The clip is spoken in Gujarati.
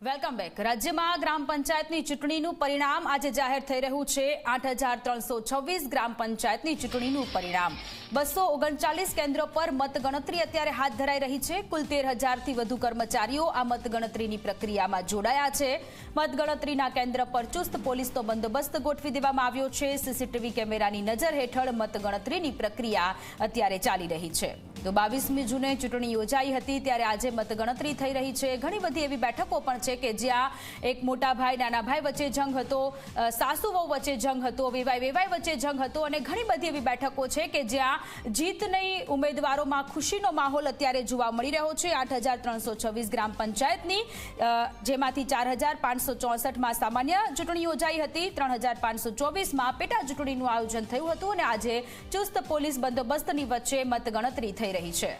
Welcome back. રાજ્યમાં ગ્રામ પંચાયતની ચૂંટણીનું પરિણામ આજે જાહેર થઈ રહ્યું છે। 8,326 ગ્રામ પંચાયતની ચૂંટણીનું પરિણામ 239 કેન્દ્રો પર મતગણતરી અત્યારે હાથ ધરાઈ રહી છે। કુલ 13,000થી વધુ કર્મચારીઓ આ મતગણતરીની પ્રક્રિયામાં જોડાયા છે। મતગણતરીના કેન્દ્ર પર ચુસ્ત પોલીસનો બંદોબસ્ત ગોઠવી દેવામાં આવ્યો છે। સીસીટીવી કેમેરાની નજર હેઠળ મતગણતરીની પ્રક્રિયા અત્યારે ચાલી રહી છે। તો 22મી જૂને ચૂંટણી યોજાઈ હતી ત્યારે આજે મતગણતરી થઈ રહી છે। ઘણી બધી એવી બેઠકો પણ છે કે જ્યાં એક મોટા ભાઈ નાના ભાઈ વચ્ચે જંગ હતો, સાસુ વહુ વચ્ચે જંગ હતો, વેવાઈ વચ્ચે જંગ હતો અને ઘણી બધી એવી બેઠકો છે કે જ્યાં જીતની ઉમેદવારોમાં ખુશીનો માહોલ અત્યારે જોવા મળી રહ્યો છે। 8,326 ગ્રામ પંચાયતની જેમાંથી 4,564માં સામાન્ય ચૂંટણી યોજાઈ હતી, 3,524માં પેટા ચૂંટણીનું આયોજન થયું હતું અને આજે ચુસ્ત પોલીસ બંદોબસ્તની વચ્ચે મતગણતરી થઈ રહી છે।